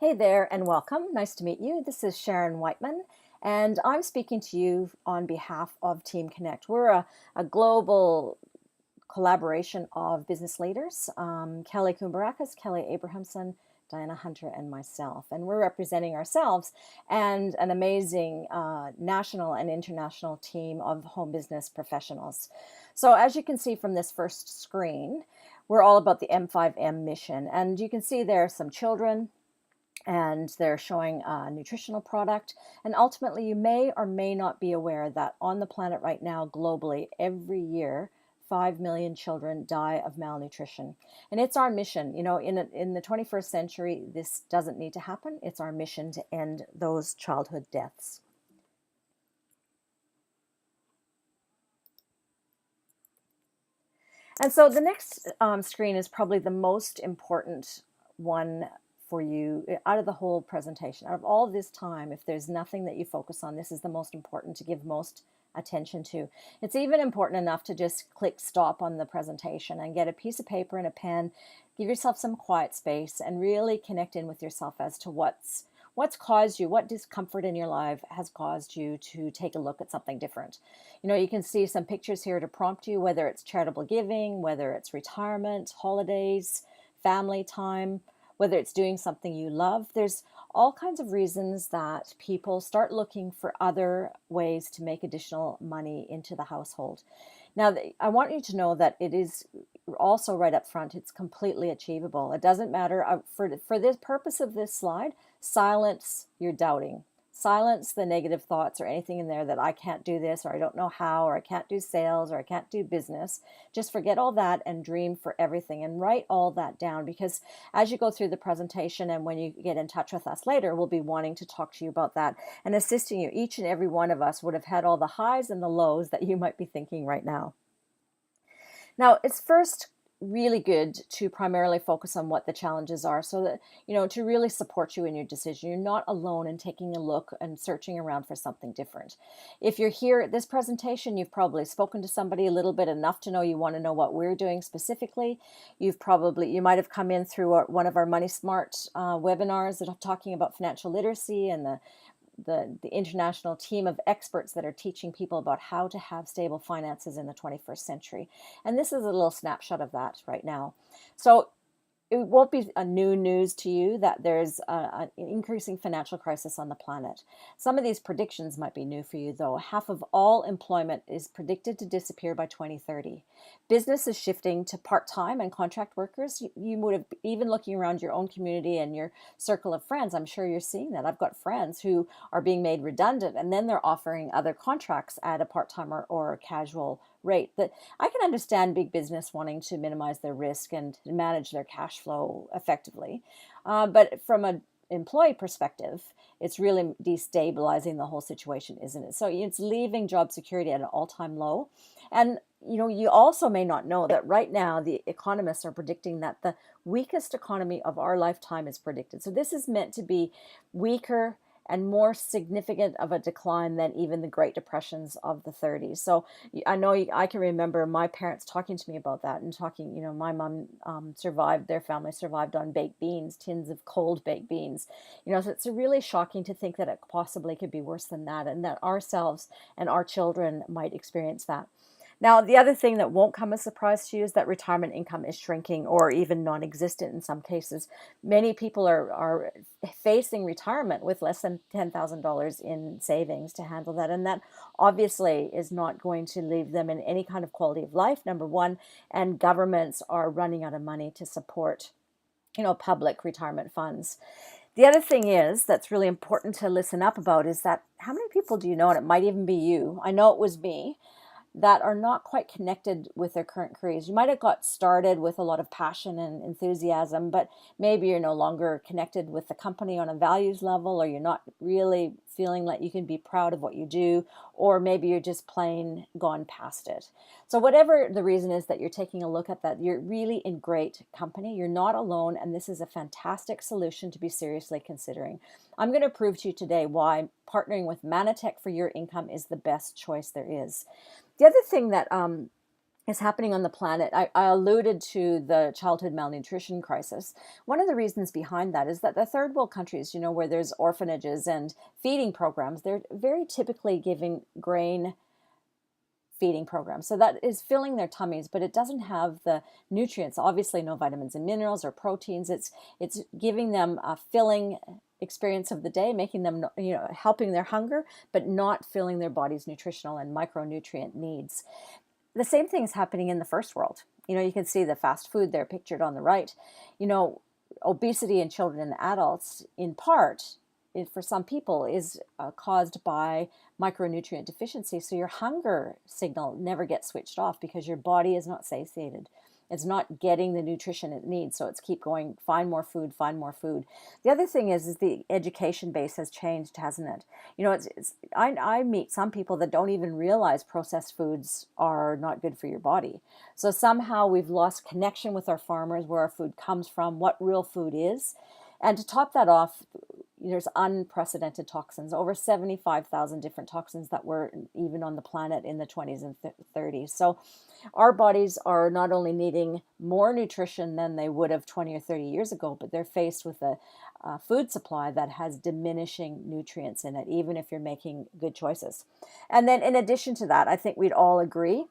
Hey there and welcome. Nice to meet you. This is Sharon Whiteman, and I'm speaking to you on behalf of Team Connect. We're a global collaboration of business leaders, Kelly Kumbarakis, Kelly Abrahamson, Diana Hunter, and myself. And we're representing ourselves and an amazing national and international team of home business professionals. So as you can see from this first screen, we're all about the M5M mission. And you can see there are some children, and they're showing a nutritional product. And ultimately, you may or may not be aware that on the planet right now, globally, every year, 5 million children die of malnutrition. And it's our mission. You know, in the 21st century, this doesn't need to happen. It's our mission to end those childhood deaths. And so the next screen is probably the most important one for you out of the whole presentation. Out of all this time, if there's nothing that you focus on, this is the most important to give most attention to. It's even important enough to just click stop on the presentation and get a piece of paper and a pen, give yourself some quiet space, and really connect in with yourself as to what's caused you, what discomfort in your life has caused you to take a look at something different. You know, you can see some pictures here to prompt you, whether it's charitable giving, whether it's retirement, holidays, family time, whether it's doing something you love. There's all kinds of reasons that people start looking for other ways to make additional money into the household. Now, I want you to know that it is also right up front, it's completely achievable. It doesn't matter. For this purpose of this slide, silence your doubting. Silence the negative thoughts or anything in there that I can't do this, or I don't know how, or I can't do sales, or I can't do business. Just forget all that and dream for everything and write all that down, because as you go through the presentation and when you get in touch with us later, we'll be wanting to talk to you about that and assisting you. Each and every one of us would have had all the highs and the lows that you might be thinking right now. Now, it's first really good to primarily focus on what the challenges are, so that, you know, to really support you in your decision. You're not alone in taking a look and searching around for something different. If you're here at this presentation, you've probably spoken to somebody a little bit enough to know you want to know what we're doing specifically. You might have come in through one of our Money Smart webinars that are talking about financial literacy and the international team of experts that are teaching people about how to have stable finances in the 21st century. And this is a little snapshot of that right now. So it won't be a new news to you that there's an increasing financial crisis on the planet. Some of these predictions might be new for you, though. Half of all employment is predicted to disappear by 2030. Business is shifting to part-time and contract workers. You would have, even looking around your own community and your circle of friends, I'm sure you're seeing that. I've got friends who are being made redundant, and then they're offering other contracts at a part-time or a casual rate. That I can understand big business wanting to minimize their risk and manage their cash flow effectively. But from an employee perspective, it's really destabilizing the whole situation, isn't it? So it's leaving job security at an all-time low. And you know, you also may not know that right now the economists are predicting that the weakest economy of our lifetime is predicted. So this is meant to be weaker and more significant of a decline than even the Great Depressions of the 30s. So I know I can remember my parents talking to me about that and talking, you know, my mom their family survived on baked beans, tins of cold baked beans. You know, so it's really shocking to think that it possibly could be worse than that, and that ourselves and our children might experience that. Now, the other thing that won't come as a surprise to you is that retirement income is shrinking or even non-existent in some cases. Many people are facing retirement with less than $10,000 in savings to handle that. And that obviously is not going to leave them in any kind of quality of life, number one. And governments are running out of money to support, you know, public retirement funds. The other thing is that's really important to listen up about is that how many people do you know, and it might even be you, I know it was me, that are not quite connected with their current careers. You might have got started with a lot of passion and enthusiasm, but maybe you're no longer connected with the company on a values level, or you're not really feeling like you can be proud of what you do, or maybe you're just plain gone past it. So whatever the reason is that you're taking a look at that, you're really in great company. You're not alone, and this is a fantastic solution to be seriously considering. I'm going to prove to you today why partnering with Mannatech for your income is the best choice there is. The other thing that is happening on the planet. I alluded to the childhood malnutrition crisis. One of the reasons behind that is that the third world countries, where there's orphanages and feeding programs, they're very typically giving grain feeding programs. So that is filling their tummies, but it doesn't have the nutrients, obviously no vitamins and minerals or proteins. It's giving them a filling experience of the day, making them, helping their hunger, but not filling their body's nutritional and micronutrient needs. The same thing is happening in the first world. You can see the fast food there pictured on the right. Obesity in children and adults, in part, for some people, is caused by micronutrient deficiency. So your hunger signal never gets switched off because your body is not satiated. It's not getting the nutrition it needs. So it's keep going, find more food, find more food. The other thing is the education base has changed, hasn't it? I meet some people that don't even realize processed foods are not good for your body. So somehow we've lost connection with our farmers, where our food comes from, what real food is. And to top that off, there's unprecedented toxins, over 75,000 different toxins that were even on the planet in the 20s and 30s. So our bodies are not only needing more nutrition than they would have 20 or 30 years ago, but they're faced with a food supply that has diminishing nutrients in it, even if you're making good choices. And then in addition to that, I think we'd all agree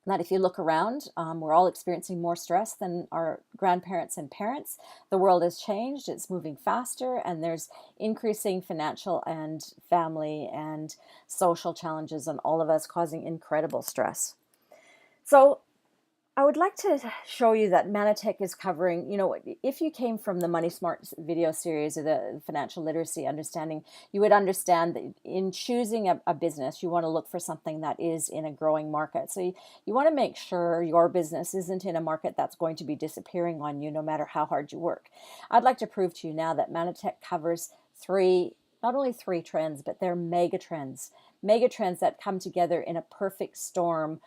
that if you look around, we're all experiencing more stress than our grandparents and parents. The world has changed, it's moving faster, and there's increasing financial and family and social challenges on all of us, causing incredible stress. So I would like to show you that Mannatech is covering, if you came from the Money Smart video series or the financial literacy understanding, you would understand that in choosing a business, you want to look for something that is in a growing market. So you want to make sure your business isn't in a market that's going to be disappearing on you no matter how hard you work. I'd like to prove to you now that Mannatech covers not only three trends, but they're megatrends that come together in a perfect storm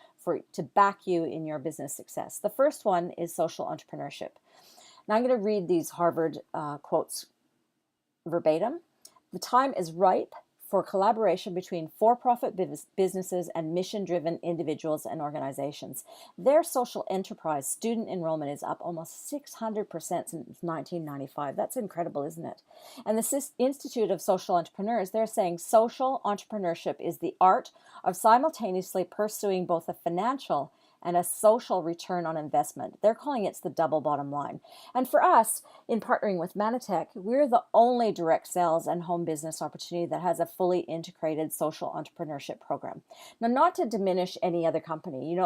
to back you in your business success. The first one is social entrepreneurship. Now I'm going to read these Harvard quotes verbatim. The time is ripe for collaboration between for-profit businesses and mission-driven individuals and organizations. Their social enterprise student enrollment is up almost 600% since 1995. That's incredible, isn't it? And the Institute of Social Entrepreneurs, they're saying social entrepreneurship is the art of simultaneously pursuing both a financial and a social return on investment. They're calling it the double bottom line. And for us, in partnering with Mannatech, we're the only direct sales and home business opportunity that has a fully integrated social entrepreneurship program. Now, not to diminish any other company,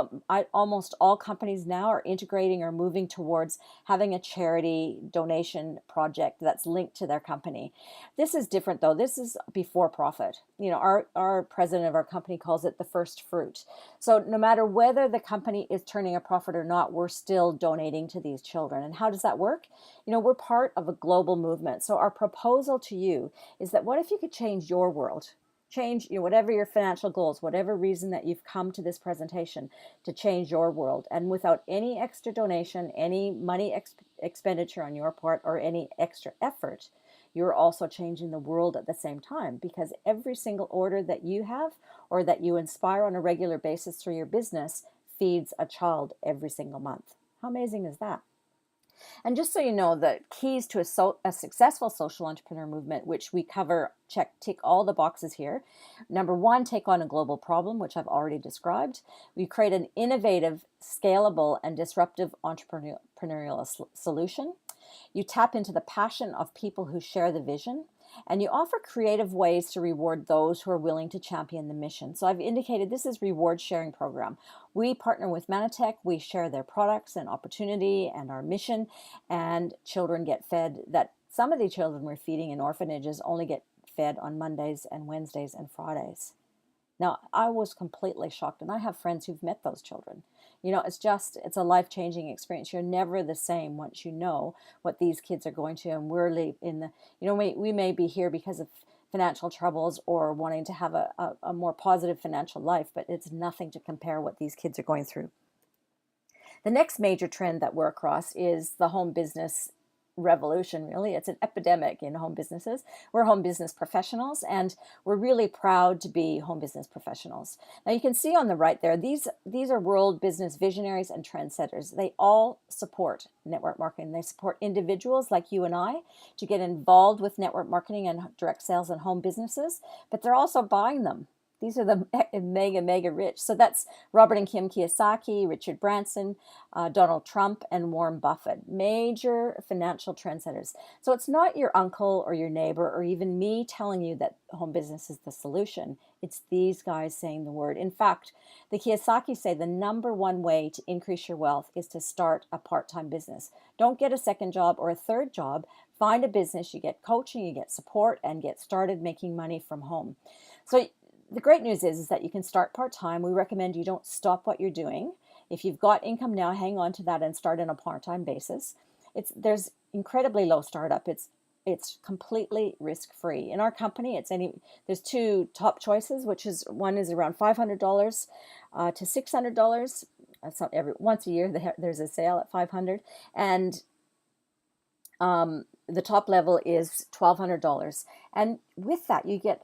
almost all companies now are integrating or moving towards having a charity donation project that's linked to their company. This is different though. This is before profit. Our president of our company calls it the first fruit. So no matter whether the company is turning a profit or not, we're still donating to these children. And how does that work? We're part of a global movement. So our proposal to you is that what if you could change your world? Change, whatever your financial goals, whatever reason that you've come to this presentation, to change your world. And without any extra donation, any money expenditure on your part, or any extra effort, you're also changing the world at the same time, because every single order that you have or that you inspire on a regular basis through your business feeds a child every single month. How amazing is that? And just so you know, the keys to a successful social entrepreneur movement, which we cover, tick all the boxes here. Number one, take on a global problem, which I've already described. We create an innovative, scalable, and disruptive entrepreneurial solution. You tap into the passion of people who share the vision. And you offer creative ways to reward those who are willing to champion the mission. So I've indicated this is reward sharing program. We partner with Mannatech. We share their products and opportunity and our mission, and children get fed. That some of the children we're feeding in orphanages only get fed on Mondays and Wednesdays and Fridays. Now, I was completely shocked, and I have friends who've met those children. It's a life-changing experience. You're never the same once you know what these kids are going to, and we're in the, we may be here because of financial troubles or wanting to have a more positive financial life, but it's nothing to compare what these kids are going through. The next major trend that we're across is the home business revolution, really. It's an epidemic in home businesses. We're home business professionals, and we're really proud to be home business professionals. Now you can see on the right there, these are world business visionaries and trendsetters. They all support network marketing. They support individuals like you and I to get involved with network marketing and direct sales and home businesses, but they're also buying them. These are the mega rich. So that's Robert and Kim Kiyosaki, Richard Branson, Donald Trump, and Warren Buffett, major financial trendsetters. So it's not your uncle or your neighbor or even me telling you that home business is the solution. It's these guys saying the word. In fact, the Kiyosaki say the number one way to increase your wealth is to start a part-time business. Don't get a second job or a third job. Find a business, you get coaching, you get support, and get started making money from home. So the great news is that you can start part-time. We recommend you don't stop what you're doing. If you've got income now, hang on to that and start on a part-time basis. There's incredibly low startup. It's completely risk-free. In our company, there's two top choices, which is one is around $500 to $600. That's not once a year there's a sale at $500, and the top level is $1,200. And with that, you get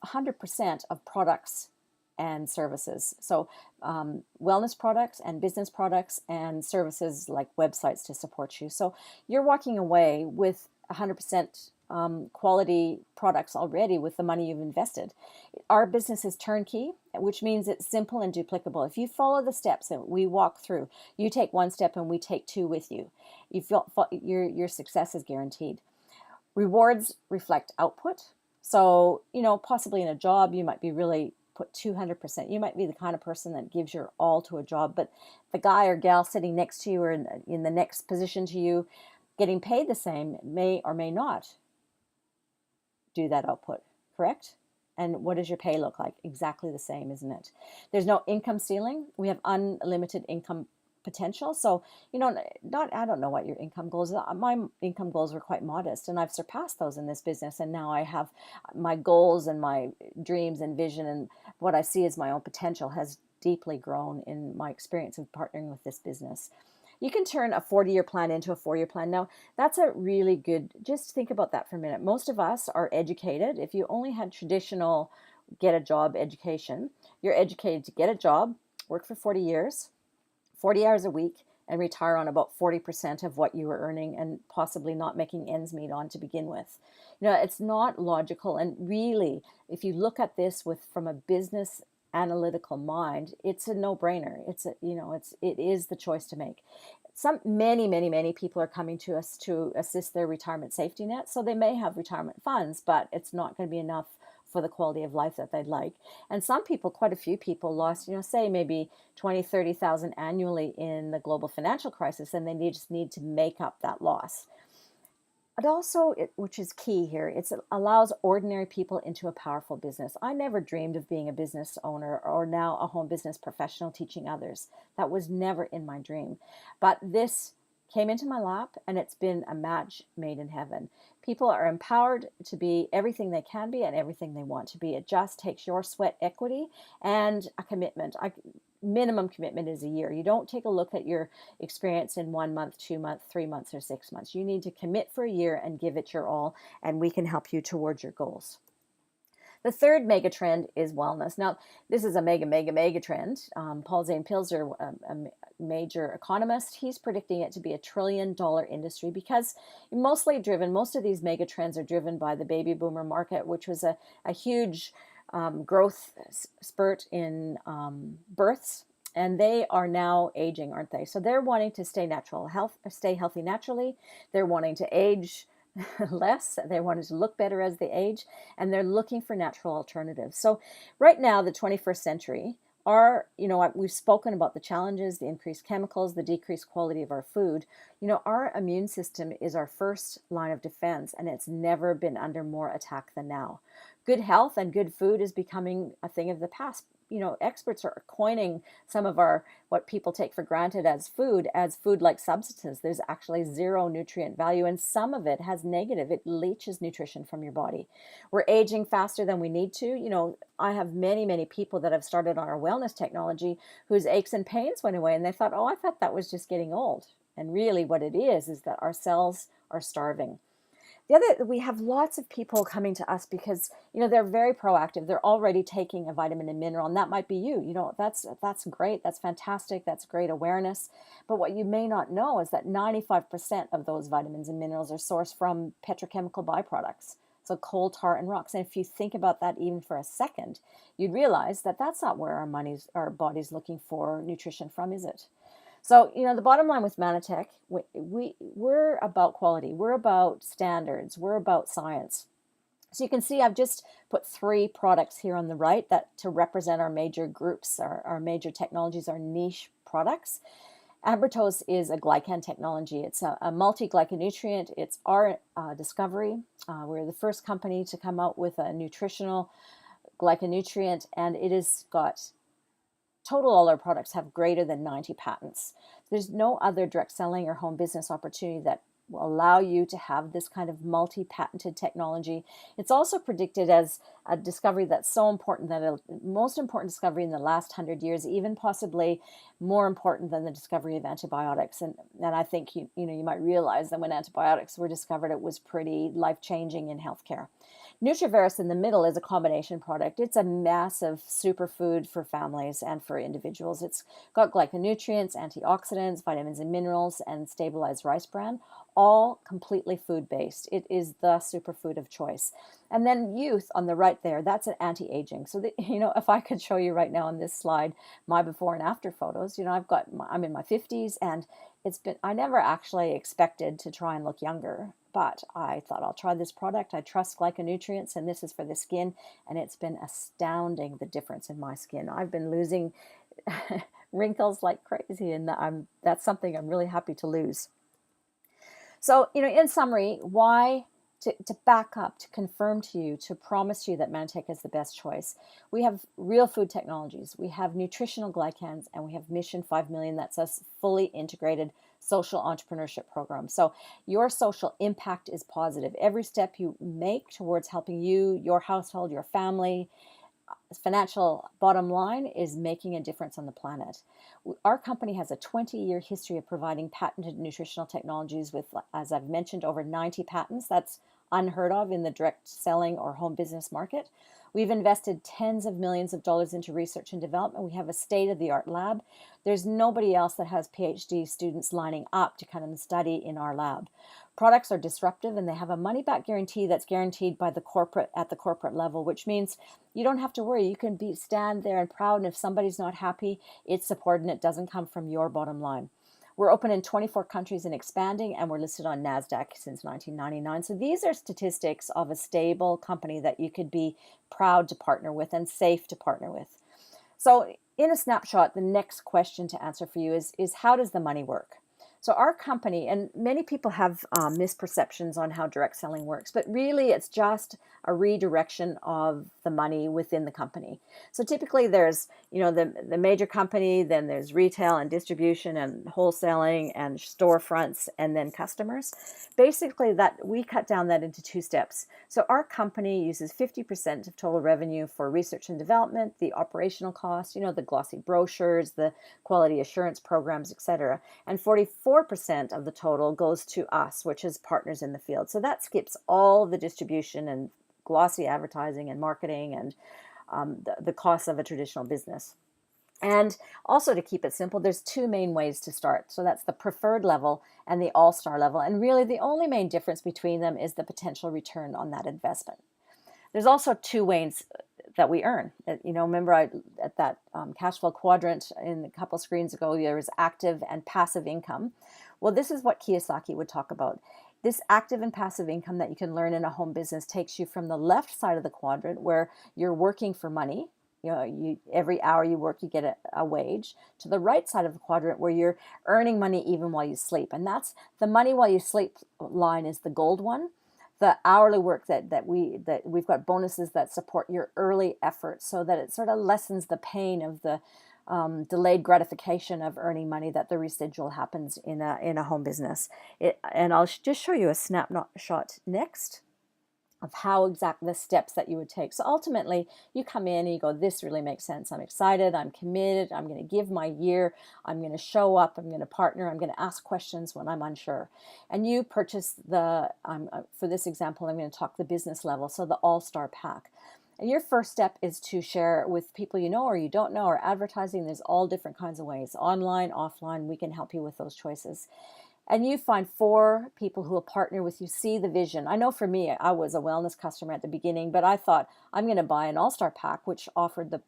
100% of products and services. So wellness products and business products and services like websites to support you. So you're walking away with 100% quality products already with the money you've invested. Our business is turnkey, which means it's simple and duplicable. If you follow the steps that we walk through, you take one step and we take two with you. Your success is guaranteed. Rewards reflect output. So, possibly in a job, you might be really put 200%. You might be the kind of person that gives your all to a job, but the guy or gal sitting next to you or in the next position to you, getting paid the same, may or may not do that output, correct? And what does your pay look like? Exactly the same, isn't it? There's no income ceiling. We have unlimited income potential. So, I don't know what your income goals are. My income goals were quite modest, and I've surpassed those in this business. And now I have my goals and my dreams and vision, and what I see as my own potential has deeply grown in my experience of partnering with this business. You can turn a 40-year plan into a 4-year plan. Now, that's a really good, just think about that for a minute. Most of us are educated. If you only had traditional get a job education, you're educated to get a job, work for 40 years, 40 hours a week, and retire on about 40% of what you were earning and possibly not making ends meet on to begin with. It's not logical. And really, if you look at this from a business analytical mind, it's a no-brainer. It is the choice to make. Many people are coming to us to assist their retirement safety net. So they may have retirement funds, but it's not going to be enough for the quality of life that they'd like. And some people, quite a few people lost, say maybe 20, 30,000 annually in the global financial crisis, and they just need to make up that loss. But also, which is key here, it allows ordinary people into a powerful business. I never dreamed of being a business owner or now a home business professional teaching others. That was never in my dream. But this came into my lap, and it's been a match made in heaven. People are empowered to be everything they can be and everything they want to be. It just takes your sweat equity and a commitment. Minimum commitment is a year. You don't take a look at your experience in 1 month, 2 months, 3 months, or 6 months. You need to commit for a year and give it your all, and we can help you towards your goals. The third mega trend is wellness. Now, this is a mega trend. Paul Zane Pilzer, a major economist, he's predicting it to be $1 trillion industry because most of these mega trends are driven by the baby boomer market, which was a huge growth spurt in births, and they are now aging, aren't they? So they're wanting to stay healthy naturally. They're wanting to age less. They wanted to look better as they age, and they're looking for natural alternatives. So right now, the 21st century, we've spoken about the challenges, the increased chemicals, the decreased quality of our food. Our immune system is our first line of defense, and it's never been under more attack than now. Good health and good food is becoming a thing of the past. Experts are coining some of what people take for granted as food-like substances. There's actually zero nutrient value, and some of it has negative. It leaches nutrition from your body. We're aging faster than we need to. I have many people that have started on our wellness technology whose aches and pains went away, and they thought, I thought that was just getting old. And really what it is that our cells are starving. The other, we have lots of people coming to us because, they're very proactive. They're already taking a vitamin and mineral, and that might be you. That's great. That's fantastic. That's great awareness. But what you may not know is that 95% of those vitamins and minerals are sourced from petrochemical byproducts. So coal, tar, and rocks. And if you think about that even for a second, you'd realize that that's not where our body's looking for nutrition from, is it? So, the bottom line with Mannatech, we're about quality. We're about standards. We're about science. So you can see I've just put 3 products here on the right that to represent our major groups, our major technologies, our niche products. Ambertose is a glycan technology. It's a multi-glyconutrient. It's our discovery. We're the first company to come out with a nutritional glyconutrient, and it has got total, all our products have greater than 90 patents. There's no other direct selling or home business opportunity that will allow you to have this kind of multi-patented technology. It's also predicted as a discovery that's so important, that the most important discovery in the last 100 years, even possibly more important than the discovery of antibiotics. And I think you might realize that when antibiotics were discovered, it was pretty life-changing in healthcare. Nutriverse in the middle is a combination product. It's a massive superfood for families and for individuals. It's got glyconutrients, antioxidants, vitamins and minerals, and stabilized rice bran, all completely food-based. It is the superfood of choice. And then youth on the right there, that's an anti-aging. So, if I could show you right now on this slide my before and after photos, I'm in my 50s, and I never actually expected to try and look younger, but I thought I'll try this product. I trust glyconutrients, and this is for the skin, and it's been astounding, the difference in my skin. I've been losing wrinkles like crazy, and that's something I'm really happy to lose. So, in summary, why to back up, to confirm to you, to promise you that Mannatech is the best choice. We have real food technologies, we have nutritional glycans, and we have Mission 5 Million. That's a fully integrated social entrepreneurship program. So your social impact is positive. Every step you make towards helping you, your household, your family, financial bottom line is making a difference on the planet. Our company has a 20-year history of providing patented nutritional technologies with, as I've mentioned, over 90 patents. That's unheard of in the direct selling or home business market. We've invested tens of millions of dollars into research and development. We have a state-of-the-art lab. There's nobody else that has PhD students lining up to come and study in our lab. Products are disruptive, and they have a money-back guarantee that's guaranteed by the corporate level, which means you don't have to worry. You can stand there and proud, and if somebody's not happy, it's supported, and it doesn't come from your bottom line. We're open in 24 countries and expanding, and we're listed on NASDAQ since 1999. So these are statistics of a stable company that you could be proud to partner with and safe to partner with. So in a snapshot, the next question to answer for you is how does the money work? So our company, and many people have misperceptions on how direct selling works, but really it's just a redirection of the money within the company. So typically there's, the major company, then there's retail and distribution and wholesaling and storefronts, and then customers. Basically that we cut down that into 2 steps. So our company uses 50% of total revenue for research and development, the operational costs, the glossy brochures, the quality assurance programs, etc. And 44% of the total goes to us, which is partners in the field. So that skips all the distribution and glossy advertising and marketing and the costs of a traditional business. And also, to keep it simple, there's 2 main ways to start. So that's the preferred level and the all-star level. And really the only main difference between them is the potential return on that investment. There's also 2 ways that we earn. Remember at that cash flow quadrant in a couple screens ago, there was active and passive income. Well, this is what Kiyosaki would talk about. This active and passive income that you can learn in a home business takes you from the left side of the quadrant, where you're working for money. Every hour you work, you get a wage, to the right side of the quadrant, where you're earning money even while you sleep. And that's the money while you sleep line is the gold one. The hourly work that we've got bonuses that support your early effort, so that it sort of lessens the pain of the delayed gratification of earning money, that the residual happens in a home business. And I'll just show you a snapshot next of how exact the steps that you would take. So ultimately, you come in and you go, this really makes sense. I'm excited. I'm committed. I'm going to give my year. I'm going to show up. I'm going to partner. I'm going to ask questions when I'm unsure. And you purchase the, for this example, I'm going to talk the business level. So the All-Star Pack. And your first step is to share with people you know or you don't know, or advertising. There's all different kinds of ways, online, offline. We can help you with those choices. And you find 4 people who will partner with you, see the vision. I know for me, I was a wellness customer at the beginning, but I thought I'm going to buy an All-Star Pack, which offered the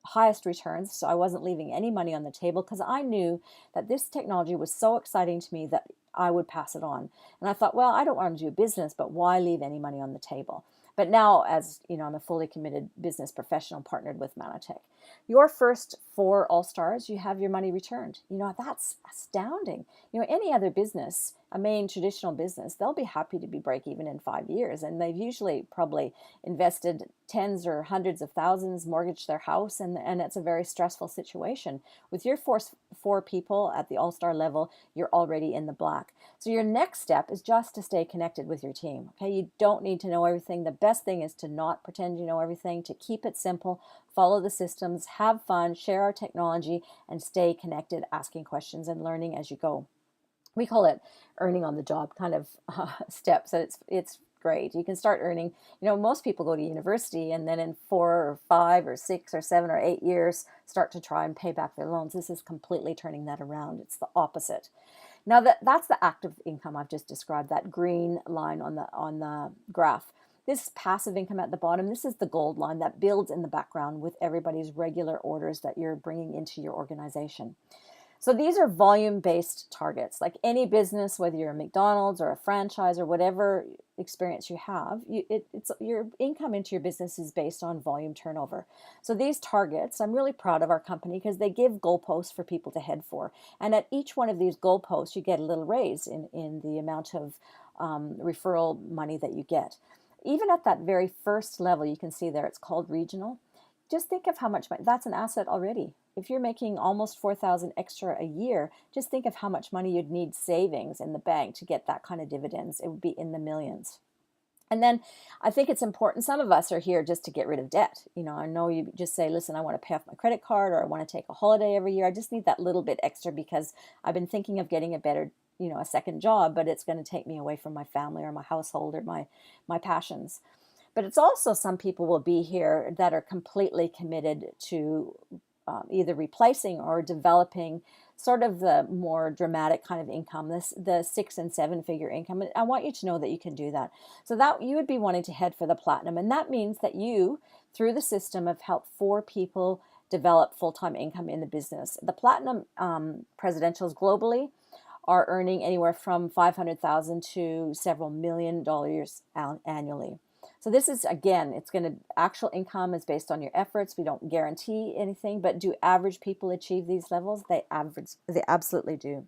highest returns. So I wasn't leaving any money on the table because I knew that this technology was so exciting to me that I would pass it on. And I thought, well, I don't want to do business, but why leave any money on the table? But now, as you know, I'm a fully committed business professional partnered with Mannatech. Your first 4 All-Stars, you have your money returned. You know, that's astounding. You know, any other business, a main traditional business, they'll be happy to be break even in 5 years. And they've usually probably invested tens or hundreds of thousands, mortgaged their house, and it's a very stressful situation. With your 4 people at the All-Star level, you're already in the black. So your next step is just to stay connected with your team. Okay, you don't need to know everything. The best thing is to not pretend you know everything, to keep it simple, follow the systems, have fun, share our technology, and stay connected, asking questions and learning as you go. We call it earning on the job kind of steps. So it's great. You can start earning. You know, most people go to university and then in 4 or 5 or 6 or 7 or 8 years start to try and pay back their loans. This is completely turning that around. It's the opposite. Now that's the active income I've just described, that green line on the graph. This passive income at the bottom, this is the gold line that builds in the background with everybody's regular orders that you're bringing into your organization. So these are volume-based targets. Like any business, whether you're a McDonald's or a franchise or whatever experience you have, it's your income into your business is based on volume turnover. So these targets, I'm really proud of our company because they give goalposts for people to head for. And at each one of these goalposts, you get a little raise in the amount of referral money that you get. Even at that very first level, you can see there, it's called regional. Just think of how much money, that's an asset already. If you're making almost 4,000 extra a year, just think of how much money you'd need savings in the bank to get that kind of dividends. It would be in the millions. And then I think it's important, some of us are here just to get rid of debt. You know, I know you just say, listen, I want to pay off my credit card or I want to take a holiday every year. I just need that little bit extra because I've been thinking of getting a better, you know, a second job, but it's going to take me away from my family or my household or my passions. But it's also some people will be here that are completely committed to either replacing or developing sort of the more dramatic kind of income, the 6 and 7 figure income. I want you to know that you can do that. So that you would be wanting to head for the platinum. And that means that you, through the system, have helped 4 people develop full-time income in the business. The platinum presidentials globally are earning anywhere from $500,000 to several $1 million annually. So this is, again, it's going to, actual income is based on your efforts. We don't guarantee anything, but do average people achieve these levels? They absolutely do.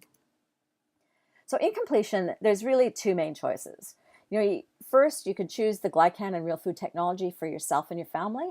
So in completion, there's really 2 main choices. You know, first, you could choose the glycan and real food technology for yourself and your family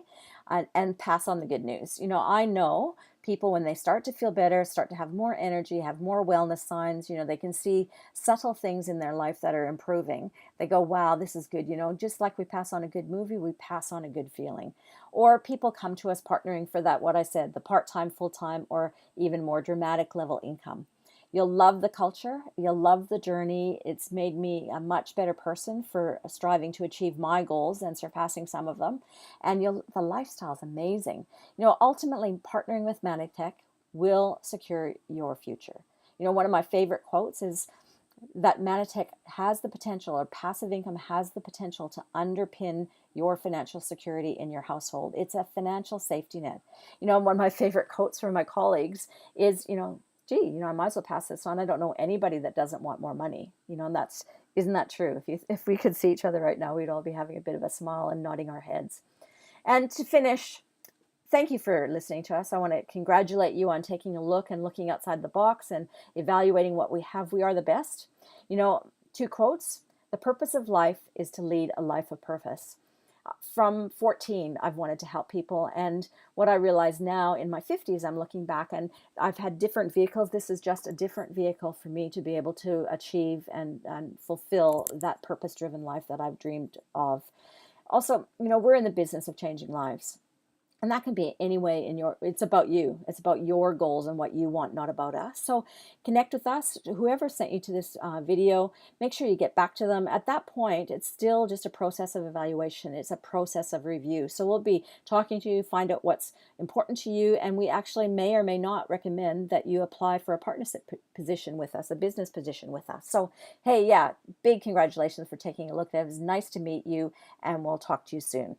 and pass on the good news. You know, I know people, when they start to feel better, start to have more energy, have more wellness signs, you know, they can see subtle things in their life that are improving. They go, wow, this is good. You know, just like we pass on a good movie, we pass on a good feeling. Or people come to us partnering for that, what I said, the part-time, full-time, or even more dramatic level income. You'll love the culture. You'll love the journey. It's made me a much better person for striving to achieve my goals and surpassing some of them. And the lifestyle is amazing. You know, ultimately, partnering with Mannatech will secure your future. You know, one of my favorite quotes is that Mannatech has the potential, or passive income has the potential to underpin your financial security in your household. It's a financial safety net. You know, one of my favorite quotes from my colleagues is, you know, gee, you know, I might as well pass this on. I don't know anybody that doesn't want more money. You know, and isn't that true? If we could see each other right now, we'd all be having a bit of a smile and nodding our heads. And to finish, thank you for listening to us. I want to congratulate you on taking a look and looking outside the box and evaluating what we have. We are the best. You know, 2 quotes. The purpose of life is to lead a life of purpose. from 14, I've wanted to help people. And what I realize now in my 50s, I'm looking back and I've had different vehicles. This is just a different vehicle for me to be able to achieve and fulfill that purpose-driven life that I've dreamed of. Also, we're in the business of changing lives. And that can be any way it's about you. It's about your goals and what you want, not about us. So connect with us. Whoever sent you to this video, make sure you get back to them. At that point, it's still just a process of evaluation. It's a process of review. So we'll be talking to you, find out what's important to you, and we actually may or may not recommend that you apply for a partnership position with us, a business position with us. So, hey, yeah, big congratulations for taking a look. It was nice to meet you, and we'll talk to you soon.